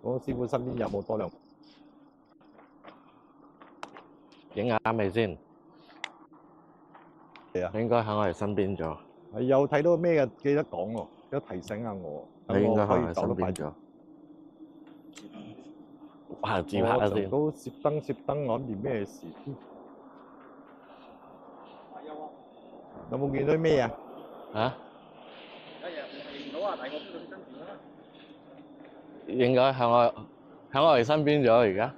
我師傅身邊有冇多兩？影下未先？係啊，應該喺我哋身邊咗。係有睇到咩嘅記得講喎，記得提醒下我，等你應該我可以喺我哋身走得快啲。邊咗。哇！自拍下先。都攝燈，我諗住咩事添？有冇見到咩啊？啊？有人認唔到啊，但係我知道佢跟住啦。應該喺我哋身邊咗而家。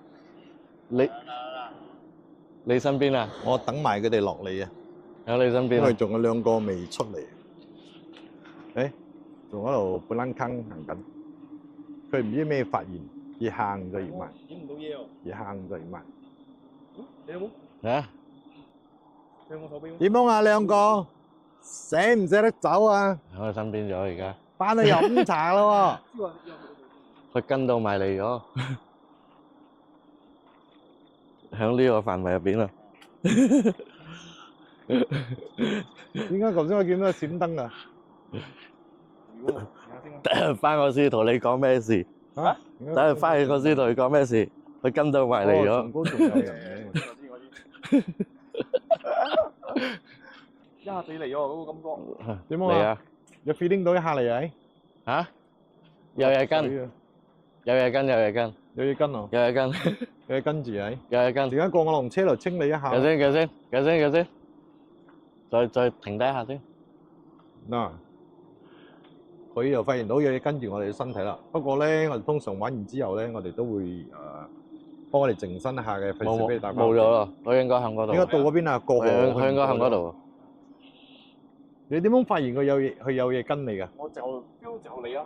你身邊啊？我等埋佢哋落嚟啊，喺你身邊啊？因為仲有兩個未出嚟。誒，仲喺度半冷坑行緊，佢唔知咩發現，越行就越慢，影唔到嘢喎。越行就越慢。你有冇？啊？向我手邊。點樣啊？兩個捨唔捨得走啊？喺我身邊咗而家。翻去飲茶咯佢跟到埋嚟咗。喺呢個範圍入邊啊！喎。點解頭先我見到個閃燈啊？如果睇下先。等陣翻我先同你講咩事。嚇？等陣翻去我先同你講咩事。佢跟到埋嚟咗。上高仲有人嘅。我知。一下子嚟咗嗰個感覺。點樣啊？嚟啊！有 feeling 到一下嚟啊？嚇？有嘢跟，水啊有嘢跟，有嘢跟，有嘢跟啊？有嘢跟，有嘢跟住啊？有嘢跟。點解過我龍車嚟清理一下？計先，再停低一下先。嗱，佢又發現到有嘢跟住我哋嘅身體啦。不過咧，我哋通常玩完之後咧，我哋都會幫我哋靜身一下嘅，費事俾你打冇咗咯，佢應該喺嗰度。應該到嗰邊啊，過河。佢應該喺嗰度。你點樣發現佢有嘢跟你㗎？我就 feel 就嚟咯。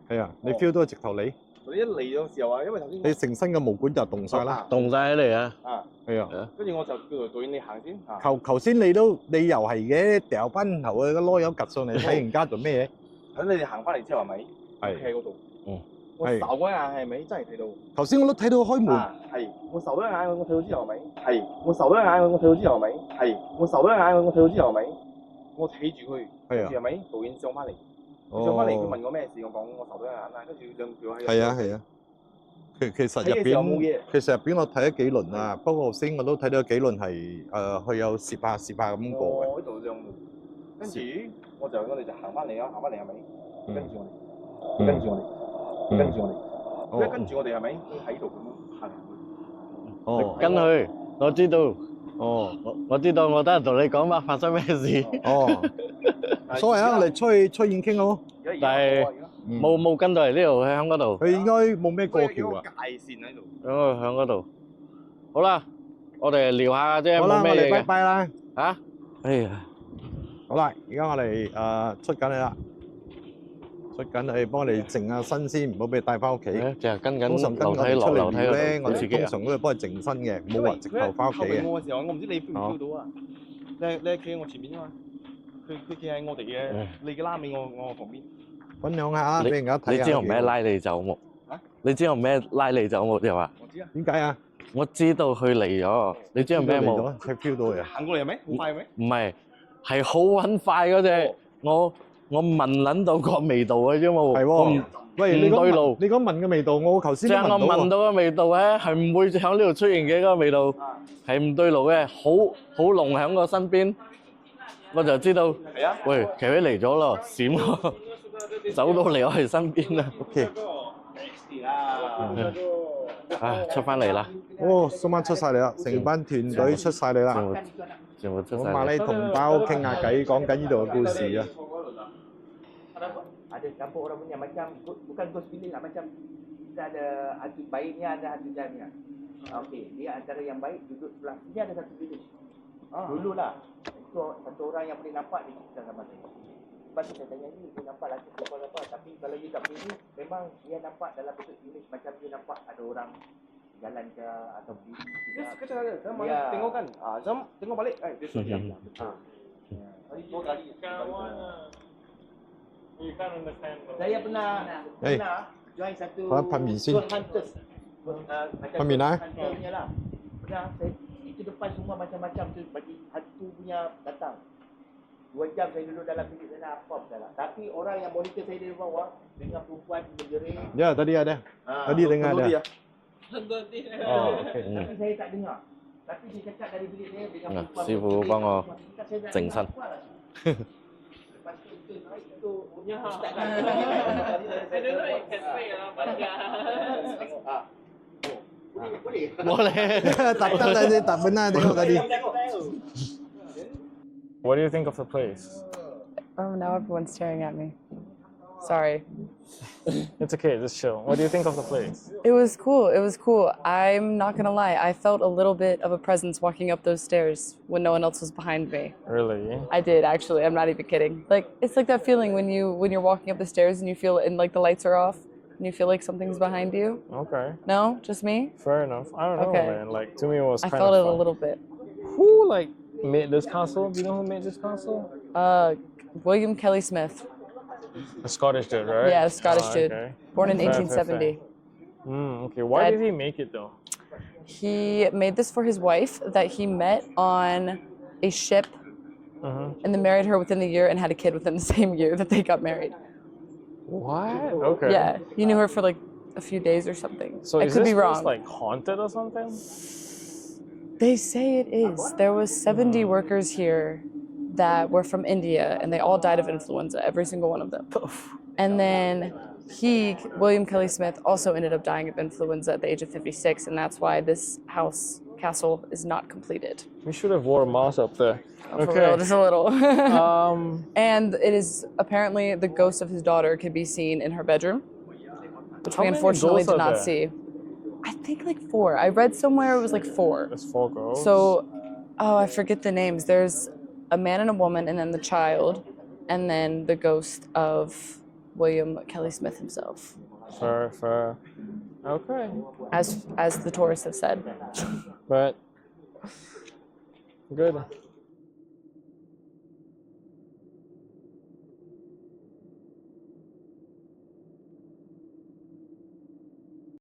係啊，你 feel 到直頭你，你一嚟嘅時候啊，因為頭先你成身嘅毛管就動晒啦。動晒起嚟啊！啊，係啊，跟住我就叫做導演你行先啊。頭先你又係嘅，掉翻頭啊個囉柚趌上嚟睇人家做咩等你哋行翻嚟之後係咪？嘢？企喺嗰度。嗯。我睄嗰一眼係咪真係睇到？頭先我都睇到開門。係。我睄咗一眼，我睇到之後係咪？係。我睄咗一眼，我睇到之後係咪？係。我睄咗一眼，我睇到之後係咪？我睇住佢，跟住係咪？導演上翻嚟，上翻嚟佢問我咩事，我講我睄咗一眼啦，跟住兩句喺。係啊。其實入邊我睇咗幾輪啊，不過頭先我都睇到幾輪係佢有攝下咁過嘅。我喺度兩，跟住我哋就行翻嚟啦，行翻嚟係咪？跟住我哋，跟住我哋，跟住我哋，跟住我哋係咪？佢喺度咁行。哦，跟佢，我知道。哦，我知道，我等陣同你講乜發生咩事。哦，所謂啊，我哋出現傾好。但係冇跟到嚟呢度，喺嗰度。佢應該冇咩過橋啊。界線喺度。喺嗰度。好啦，我哋聊下啫，好啦，我哋拜冇咩嘢嘅。拜啦。嚇？哎呀，好啦，而家我哋出緊嚟啦，幫我哋靜下身先，唔好俾佢帶翻屋企。就係跟緊通常跟我哋出樓梯落樓梯嚟咧，我哋嗰度自己啊。通常都會幫佢靜身嘅，冇話直頭翻屋企嘅。我嘅時候，我唔知你 feel 唔 feel 到啊？你企喺我前面啊嘛，佢企喺我哋嘅你嘅拉尾，我旁邊。分享下啊，俾人家睇下。你知我咩拉你走冇？啊？你知我咩拉你走冇？又話我知啊。點解啊？我知道佢嚟咗，你知我咩冇？佢 feel 到嘅。行過嚟係咪？好快係咪？唔係，係好揾快嗰隻。我聞撚到個味道嘅啫嘛。係喎。喂，你對路。你講聞嘅味道，我頭先即係我聞到嘅味道咧，係唔會喺呢度出現嘅嗰個味道，係唔對路嘅，好濃喺我身邊，我就知道。係啊。喂，奇偉嚟咗咯，閃喎，走到嚟我哋身邊啦。OK。出翻嚟啦！哦，今晚出晒嚟啦，成班團隊出晒嚟啦。全部出晒。我馬來同胞傾下偈，講緊呢度嘅故事啊。Ada campur orang punya macam bukan ghost feeling lah, macam kita ada hati baiknya, ada hati jahatnya. Okey, dia antara yang baik duduk sebelah sini ada satu bilik. Dululah itu satu orang yang boleh nampak dia cerita sama saya. Lepas tu saya tanya ni, dia nampak lagi apa-apa, tapi kalau dia kat sini memang dia nampak dalam bentuk bilik macam dia nampak ada orang jalan ke atau bilik. Dia sekejap ada, saya tengok kan. Saya tengok balik, dia sudah. Dua kali. You can't understand. Saya pernah join satu Pemisin. hunters. Pemina. Hunternya lah. Pernah saya itu depan semua macam-macam tu bagi hantu punya datang. 2 jam saya duduk dalam bilik sana apa salah. Tapi orang yang monitor saya dari bawah dengan perempuan menjerit. Ya, tadi ada. Tadi dengar ada. Oh, okay. Tapi saya tak dengar. Tapi dia cakap dari bilik saya dengan Nah, perempuan. sư phụ幫我靜身。 I don't know you can say lah, but yeah. Boleh. Tak tadi, tak benar tengok tadi. What do you think of the place? Oh, now everyone's staring at me. Sorry. It's okay, just chill. What do you think of the place? It was cool. It was cool. I'm not gonna lie. I felt a little bit of a presence walking up those stairs when no one else was behind me. Really? I did actually. I'm not even kidding. Like it's like that feeling when you're walking up the stairs and you feel and like the lights are off and you feel like something's behind you. Okay. No, just me. Fair enough. I don't know, Okay. man. Like, to me, it was I kind felt of it a fun. little bit. Who, like, made this castle? Do you know who made this castle? William Kelly Smith. A Scottish dude, right? Yeah, a Scottish dude. Okay. Born in Fair, fair, 1870. Okay. Why Dad- did he make it, though? He made this for his wife that he met on a ship and then married her within the year and had a kid within the same year that they got married. What? Okay. Yeah, he knew her for like a few days or something. So I is could this be wrong. place, like, haunted or something? They say it is. There was 70 workers here that were from India and they all died of influenza, every single one of them. And then William Kelly Smith, also ended up dying of influenza at the age of 56, and that's why this castle is not completed. We should have wore a mask up there. For real, just a little. Um, And it is apparently the ghost of his daughter could be seen in her bedroom, which How we many unfortunately ghosts did are not there? see. I think like 4. I read somewhere it was like 4. there's 4 girls. So, I forget the names. There's a man and a woman, and then the child. and then the ghost of William Kelly Smith himself, Okay. as the tourists have said. But good.